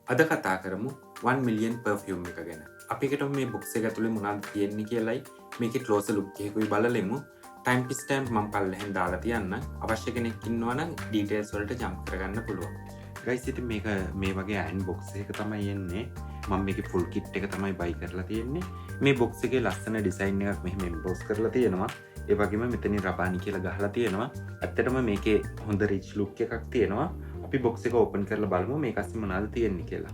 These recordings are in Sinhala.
අද කතා කරමු 1 මිලියන් පර්ෆියුම් එක ගැන. අපිකට මේ බොක්ස් එක ඇතුලේ මොනවද තියෙන්නේ කියලායි මේකේ ක්ලෝසර් ලුක් එකකුයි බලලෙමු. ටයිම් ස්ටැම්ප් මම පල්ලෙහෙන් දාලා තියන්න. අවශ්‍ය කෙනෙක් ඉන්නවා නම් ඩීටේල්ස් වලට ජම්ප් කරගන්න පුළුවන්. ගයිස් ඉතින් මේක මේ වගේ අයන් බොක්ස් එක තමයි එන්නේ. මම මේකේ ෆුල් කිට් එක තමයි බයි කරලා තියෙන්නේ. මේ බොක්ස් එකේ ලස්සන ඩිසයින් එකක් මෙහෙම එම්බෝස් කරලා තියෙනවා. ඒ වගේම මෙතනින් රබානි කියලා ගහලා තියෙනවා. ඇත්තටම මේකේ හොඳ රිච් ලුක් එකක් තියෙනවා. අපි බොක්ස් එක ඕපන් කරලා බලමු මේක අස්සේ මොනවද තියෙන්නේ කියලා.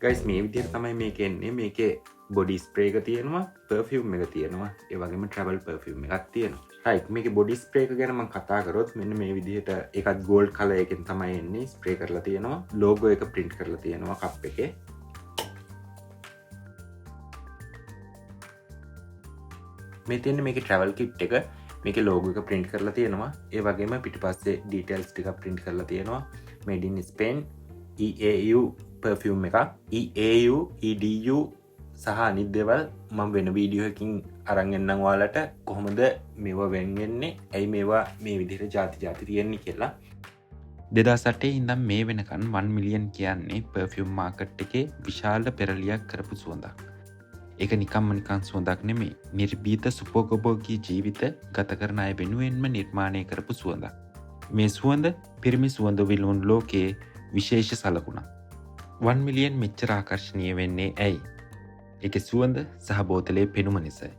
ගයිස් මේ විදිහට තමයි මේක එන්නේ. මේකේ බොඩි ස්ප්‍රේ එක තියෙනවා, පර්ෆියුම් එක තියෙනවා, ඒ වගේම ට්‍රැවල් පර්ෆියුම් එකක් තියෙනවා. රයිට් මේකේ බොඩි ස්ප්‍රේ එක ගැන මම කතා කරොත් මෙන්න මේ විදිහට ඒකත් ගෝල්ඩ් කලර් එකෙන් තමයි එන්නේ. ස්ප්‍රේ කරලා තියෙනවා. ලෝගෝ එක print කරලා තියෙනවා කප් එකේ. මේ තියෙන්නේ මේකේ ට්‍රැවල් කිට් එක. මේකේ ලෝගෝ එක print කරලා තියෙනවා. ඒ වගේම පිටිපස්සේ ඩීටේල්ස් ටික print කරලා තියෙනවා. made in Spain EAU perfume එක EAU EDU සහ අනිත් දේවල් මම වෙන වීඩියෝ එකකින් අරන් එන්නම් ඔයාලට කොහොමද මේවා වෙන් වෙන්නේ ඇයි මේවා මේ විදිහට ಜಾති තියෙන්නේ කියලා 2008 ඉඳන් මේ වෙනකන් 1 මිලියන් කියන්නේ පර්ෆියුම් මාකට් එකේ විශාල පෙරලියක් කරපු සුවඳක්. ඒක නිකන් සුවඳක් නෙමෙයි. නිර්භීත සුපෝගෝභෝගී ජීවිත ගත කරන අය වෙනුවෙන්ම නිර්මාණය කරපු සුවඳක්. මේ සුවඳ පිරිමි සුවඳ විලවුන් ලෝකයේ විශේෂ සලකුණක්. 1 මිලියන් මෙච්චර ආකර්ශනීය වෙන්නේ ඇයි? ඒකේ සුවඳ සහ බෝතලේ පෙනුම නිසායි.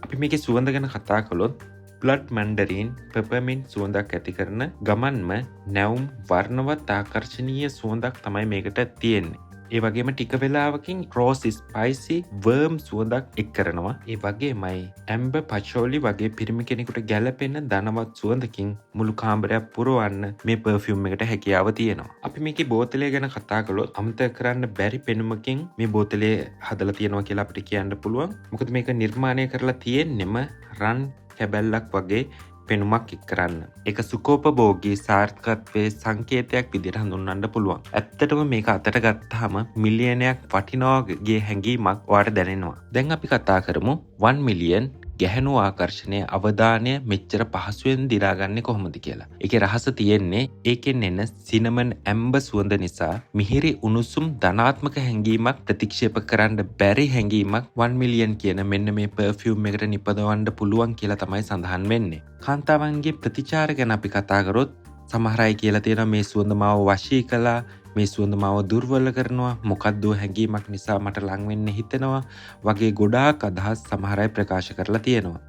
අපි මේකේ සුවඳ ගැන කතා කළොත් බ්ලඩ් මැන්ඩරින් පෙපර්මින්ට් සුවඳක් ඇති කරන ගමන්ම නැවුම් වර්ණවත් ආකර්ශනීය සුවඳක් තමයි මේකට තියෙන්නේ. ඒ වගේම ටික වෙලාවකින් රෝස් ස්පයිසි වර්ම් සුවඳක් එක් කරනවා. ඒ වගේමයි ඇම්බර් පචෝලි වගේ පිරිමි කෙනෙකුට ගැළපෙන ධනවත් සුවඳකින් මුළු කාමරයක් පුරවන්න මේ පර්ෆියුම් එකට හැකියාව තියෙනවා. අපි මේකේ බෝතලය ගැන කතා කළොත් අමතක කරන්න බැරි පෙනුමකින් මේ බෝතලය හදලා තියෙනවා කියලා අපිට කියන්න පුළුවන්. මොකද මේක නිර්මාණය කරලා තියෙන්නෙම රන් කැබැල්ලක් වගේ පෙනුමක් එක් කරන්න. ඒක සුකෝපභෝගී සාර්ථකත්වයේ සංකේතයක් විදිහට හඳුන්වන්න පුළුවන්. ඇත්තටම මේක අතට ගත්තාම මිලියනයක් වටිනාගේ හැඟීමක් ඔයාලට දැනෙනවා. දැන් අපි කතා කරමු 1 මිලියන් ගැහැණු ආකර්ෂණයේ අවධානය මෙච්චර පහසුවෙන් දිරාගන්නේ කොහොමද කියලා. ඒකේ රහස තියෙන්නේ ඒකෙන් එන සිනමන් ඇම්බර් සුවඳ නිසා මිහිරි උණුසුම් ධනාත්මක හැඟීමක් ප්‍රතික්ෂේප කරන්න බැරි හැඟීමක් 1 මිලියන් කියන මෙන්න මේ පර්ෆියුම් එකට නිපදවන්න පුළුවන් කියලා තමයි සඳහන් වෙන්නේ. කාන්තාවන්ගේ ප්‍රතිචාර ගැන අපි කතා කරොත් සමහර අය කියලා තියෙනවා මේ සුවඳ මාව වශී කළා, මේ සුවඳ මාව දුර්වල කරනවා, මොකද්ද හැඟීමක් නිසා මට ලං වෙන්න හිතෙනවා වගේ ගොඩාක් අදහස් සමහර අය ප්‍රකාශ කරලා තියෙනවා.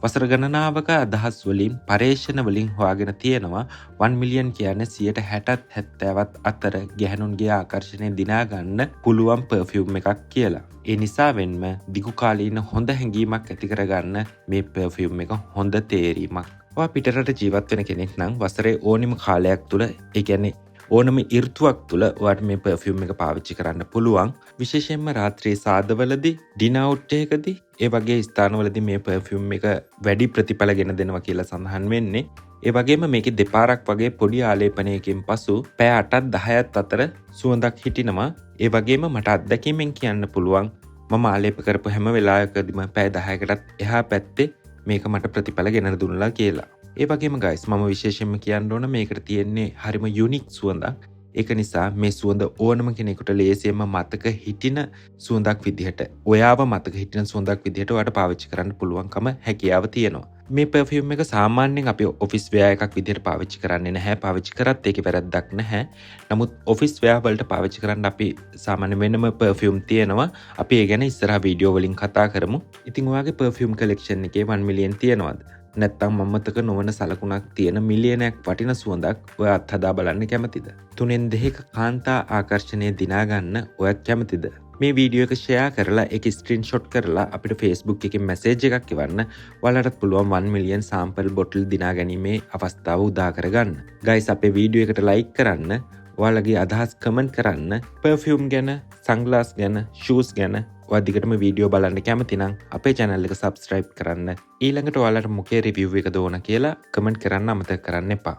වසර ගණනාවක අදහස් වලින් පරේක්ෂණ වලින් හොයාගෙන තියෙනවා 1 මිලියන් කියන්නේ 60ත් 70ත් අතර ගැහැණුන්ගේ ආකර්ෂණය දිනා ගන්න පුළුවන් පර්ෆියුම් එකක් කියලා. ඒ නිසාවෙන්ම දිගු කාලීන හොඳ හැඟීමක් ඇති කරගන්න මේ පර්ෆියුම් එක හොඳ තේරීමක්. ඔයා පිටරට ජීවත් වෙන කෙනෙක් නම් වසරේ ඕනිම කාලයක් තුල ඒ කියන්නේ ඕනම ඍතුවක් තුල ඔයාට මේ පර්ෆියුම් එක පාවිච්චි කරන්න පුළුවන්. විශේෂයෙන්ම රාත්‍රියේ සාදවලදී, ඩිනර් අවුට් එකකදී, ඒ වගේ ස්ථානවලදී මේ පර්ෆියුම් එක වැඩි ප්‍රතිඵල ගෙන දෙනවා කියලා සඳහන් වෙන්නේ. ඒ වගේම මේකේ දෙපාරක් වගේ පොඩි ආලේපනයකින් පසු පැය 8ත් 10ත් අතර සුවඳක් හිටිනවා. ඒ වගේම මට අත්දැකීමෙන් කියන්න පුළුවන් මම ආලේප කරපු හැම වෙලාවකදීම පැය 10කටත් එහා පැත්තේ මේක මට ප්‍රතිඵල ගෙන දුන්නා කියලා. ඒ වගේම ගයිස් මම විශේෂයෙන්ම කියන්න ඕන මේකට තියෙන්නේ හරිම යුනික් සුවඳක්. ඒක නිසා මේ සුවඳ ඕනම කෙනෙකුට ලේසියෙන්ම මතක හිටින සුවඳක් විදිහට, ඔයාව මතක හිටින සුවඳක් විදිහට ඔයාට පාවිච්චි කරන්න පුළුවන්කම හැකියාව තියෙනවා. මේ පර්ෆියුම් එක සාමාන්‍යයෙන් අපි ඔෆිස් වෙයා එකක් විදිහට පාවිච්චි කරන්නේ නැහැ. පාවිච්චි කරත් ඒකේ වැරද්දක් නැහැ. නමුත් ඔෆිස් වෙයා වලට පාවිච්චි කරන්න අපි සාමාන්‍ය වෙනම පර්ෆියුම් තියෙනවා. අපි ඒ ගැන ඉස්සරහ වීඩියෝ වලින් කතා කරමු. ඉතින් ඔයාගේ පර්ෆියුම් කලෙක්ෂන් එකේ 1 මිලියන් තියෙනවද? නැත්තම් මමතක නොවන සලකුණක් තියෙන මිලියනයක් වටින සුවඳක් ඔයා අත්හදා බලන්න කැමතිද? 3න් 2ක කාන්තා ආකර්ෂණය දිනා ගන්න ඔයත් කැමතිද? මේ වීඩියෝ එක ෂෙයා කරලා ඒක ස්ක්‍රීන්ෂොට් කරලා අපිට Facebook එකකින් මැසේජ් එකක් එවන්න. ඔයාලටත් පුළුවන් 1 මිලියන් සාම්පල් බොටල් දිනා ගැනීමේ අවස්ථාව උදා කරගන්න. ගයිස් අපේ වීඩියෝ එකට ලයික් කරන්න, ඔයාලගේ අදහස් කමෙන්ට් කරන්න, පර්ෆියුම් ගැන, සන්ග්ලාස් ගැන, ෂූස් ගැන වදිකටම වීඩියෝ බලන්න කැමතිනම් අපේ channel එක subscribe කරන්න. ඊළඟට ඔයාලට මොකේ review එකද ඕන කියලා කමෙන්ට් කරන්න අමතක කරන්න එපා.